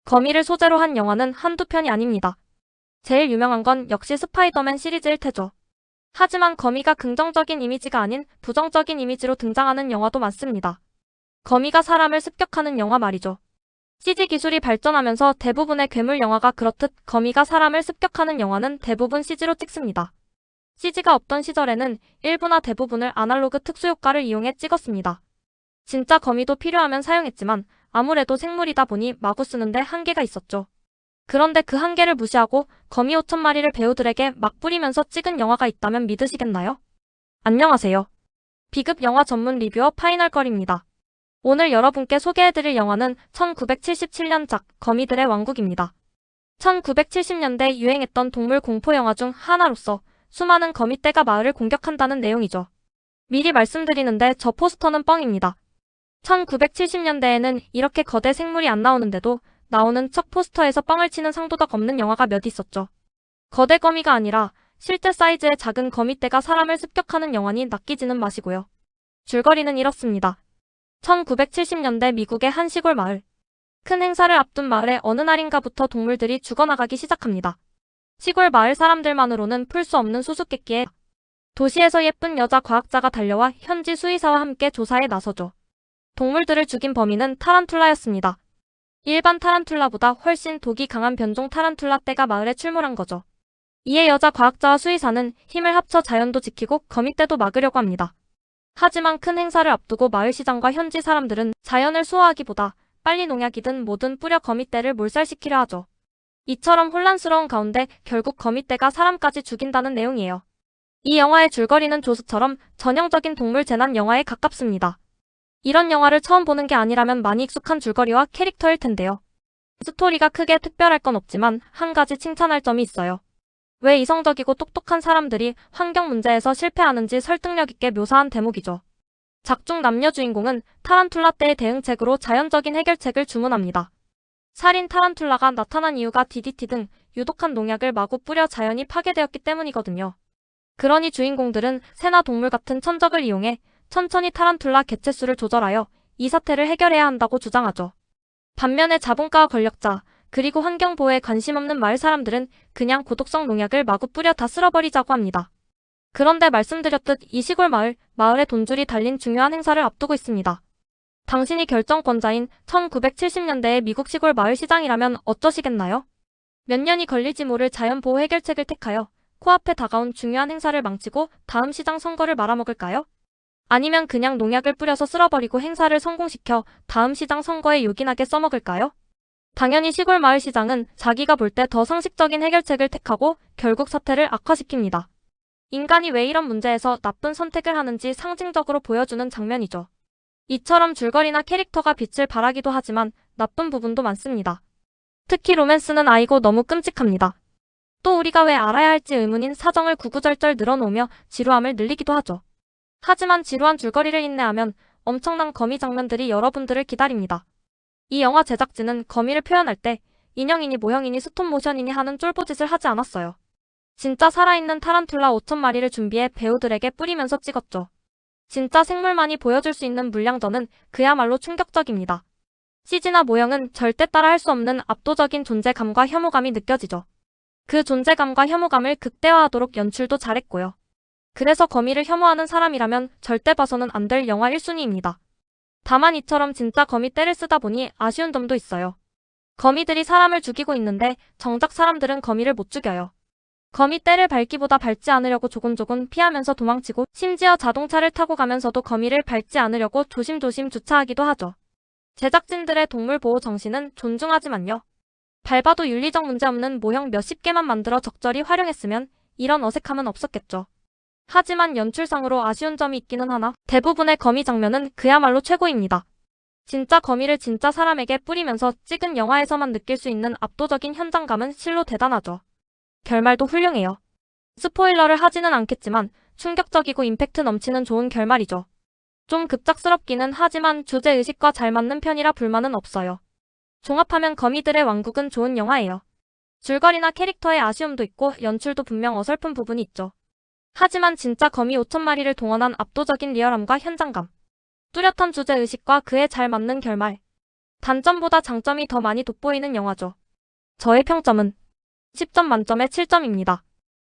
거미를 소재로 한 영화는 한두 편이 아닙니다. 제일 유명한 건 역시 스파이더맨 시리즈일 테죠. 하지만 거미가 긍정적인 이미지가 아닌 부정적인 이미지로 등장하는 영화도 많습니다. 거미가 사람을 습격하는 영화 말이죠. CG 기술이 발전하면서 대부분의 괴물 영화가 그렇듯 거미가 사람을 습격하는 영화는 대부분 CG로 찍습니다. CG가 없던 시절에는 일부나 대부분을 아날로그 특수효과를 이용해 찍었습니다. 진짜 거미도 필요하면 사용했지만 아무래도 생물이다 보니 마구 쓰는데 한계가 있었죠. 그런데 그 한계를 무시하고 거미 5,000마리를 배우들에게 막 뿌리면서 찍은 영화가 있다면 믿으시겠나요? 안녕하세요. B급 영화 전문 리뷰어 파이널걸입니다. 오늘 여러분께 소개해드릴 영화는 1977년작 거미들의 왕국입니다. 1970년대 유행했던 동물 공포 영화 중 하나로서 수많은 거미떼가 마을을 공격한다는 내용이죠. 미리 말씀드리는데 저 포스터는 뻥입니다. 1970년대에는 이렇게 거대 생물이 안 나오는데도 나오는 척 포스터에서 뻥을 치는 상도덕 없는 영화가 몇 있었죠. 거대 거미가 아니라 실제 사이즈의 작은 거미떼가 사람을 습격하는 영화니 낚이지는 마시고요. 줄거리는 이렇습니다. 1970년대 미국의 한 시골 마을. 큰 행사를 앞둔 마을에 어느 날인가부터 동물들이 죽어나가기 시작합니다. 시골 마을 사람들만으로는 풀 수 없는 수수께끼에 도시에서 예쁜 여자 과학자가 달려와 현지 수의사와 함께 조사에 나서죠. 동물들을 죽인 범인은 타란툴라였습니다. 일반 타란툴라보다 훨씬 독이 강한 변종 타란툴라 떼가 마을에 출몰한 거죠. 이에 여자 과학자와 수의사는 힘을 합쳐 자연도 지키고 거미떼도 막으려고 합니다. 하지만 큰 행사를 앞두고 마을 시장과 현지 사람들은 자연을 수호하기보다 빨리 농약이든 뭐든 뿌려 거미떼를 몰살시키려 하죠. 이처럼 혼란스러운 가운데 결국 거미떼가 사람까지 죽인다는 내용이에요. 이 영화의 줄거리는 조스처럼 전형적인 동물 재난 영화에 가깝습니다. 이런 영화를 처음 보는 게 아니라면 많이 익숙한 줄거리와 캐릭터일 텐데요. 스토리가 크게 특별할 건 없지만 한 가지 칭찬할 점이 있어요. 왜 이성적이고 똑똑한 사람들이 환경 문제에서 실패하는지 설득력 있게 묘사한 대목이죠. 작중 남녀 주인공은 타란툴라 떼의 대응책으로 자연적인 해결책을 주문합니다. 살인 타란툴라가 나타난 이유가 DDT 등 유독한 농약을 마구 뿌려 자연이 파괴되었기 때문이거든요. 그러니 주인공들은 새나 동물 같은 천적을 이용해 천천히 타란툴라 개체수를 조절하여 이 사태를 해결해야 한다고 주장하죠. 반면에 자본가와 권력자, 그리고 환경보호에 관심 없는 마을 사람들은 그냥 고독성 농약을 마구 뿌려 다 쓸어버리자고 합니다. 그런데 말씀드렸듯 이 시골 마을에 돈줄이 달린 중요한 행사를 앞두고 있습니다. 당신이 결정권자인 1970년대의 미국 시골 마을 시장이라면 어쩌시겠나요? 몇 년이 걸릴지 모를 자연보호 해결책을 택하여 코앞에 다가온 중요한 행사를 망치고 다음 시장 선거를 말아먹을까요? 아니면 그냥 농약을 뿌려서 쓸어버리고 행사를 성공시켜 다음 시장 선거에 요긴하게 써먹을까요? 당연히 시골 마을 시장은 자기가 볼 때 더 상식적인 해결책을 택하고 결국 사태를 악화시킵니다. 인간이 왜 이런 문제에서 나쁜 선택을 하는지 상징적으로 보여주는 장면이죠. 이처럼 줄거리나 캐릭터가 빛을 발하기도 하지만 나쁜 부분도 많습니다. 특히 로맨스는 아이고 너무 끔찍합니다. 또 우리가 왜 알아야 할지 의문인 사정을 구구절절 늘어놓으며 지루함을 늘리기도 하죠. 하지만 지루한 줄거리를 인내하면 엄청난 거미 장면들이 여러분들을 기다립니다. 이 영화 제작진은 거미를 표현할 때 인형이니 모형이니 스톱모션이니 하는 쫄보짓을 하지 않았어요. 진짜 살아있는 타란툴라 5,000마리를 준비해 배우들에게 뿌리면서 찍었죠. 진짜 생물만이 보여줄 수 있는 물량전은 그야말로 충격적입니다. CG나 모형은 절대 따라할 수 없는 압도적인 존재감과 혐오감이 느껴지죠. 그 존재감과 혐오감을 극대화하도록 연출도 잘했고요. 그래서 거미를 혐오하는 사람이라면 절대 봐서는 안 될 영화 1순위입니다. 다만 이처럼 진짜 거미떼를 쓰다 보니 아쉬운 점도 있어요. 거미들이 사람을 죽이고 있는데 정작 사람들은 거미를 못 죽여요. 거미떼를 밟기보다 밟지 않으려고 조곤조곤 피하면서 도망치고 심지어 자동차를 타고 가면서도 거미를 밟지 않으려고 조심조심 주차하기도 하죠. 제작진들의 동물보호 정신은 존중하지만요. 밟아도 윤리적 문제 없는 모형 몇십 개만 만들어 적절히 활용했으면 이런 어색함은 없었겠죠. 하지만 연출상으로 아쉬운 점이 있기는 하나 대부분의 거미 장면은 그야말로 최고입니다. 진짜 거미를 진짜 사람에게 뿌리면서 찍은 영화에서만 느낄 수 있는 압도적인 현장감은 실로 대단하죠. 결말도 훌륭해요. 스포일러를 하지는 않겠지만 충격적이고 임팩트 넘치는 좋은 결말이죠. 좀 급작스럽기는 하지만 주제의식과 잘 맞는 편이라 불만은 없어요. 종합하면 거미들의 왕국은 좋은 영화예요. 줄거리나 캐릭터의 아쉬움도 있고 연출도 분명 어설픈 부분이 있죠. 하지만 진짜 거미 5,000마리를 동원한 압도적인 리얼함과 현장감, 뚜렷한 주제의식과 그에 잘 맞는 결말, 단점보다 장점이 더 많이 돋보이는 영화죠. 저의 평점은 10점 만점에 7점입니다.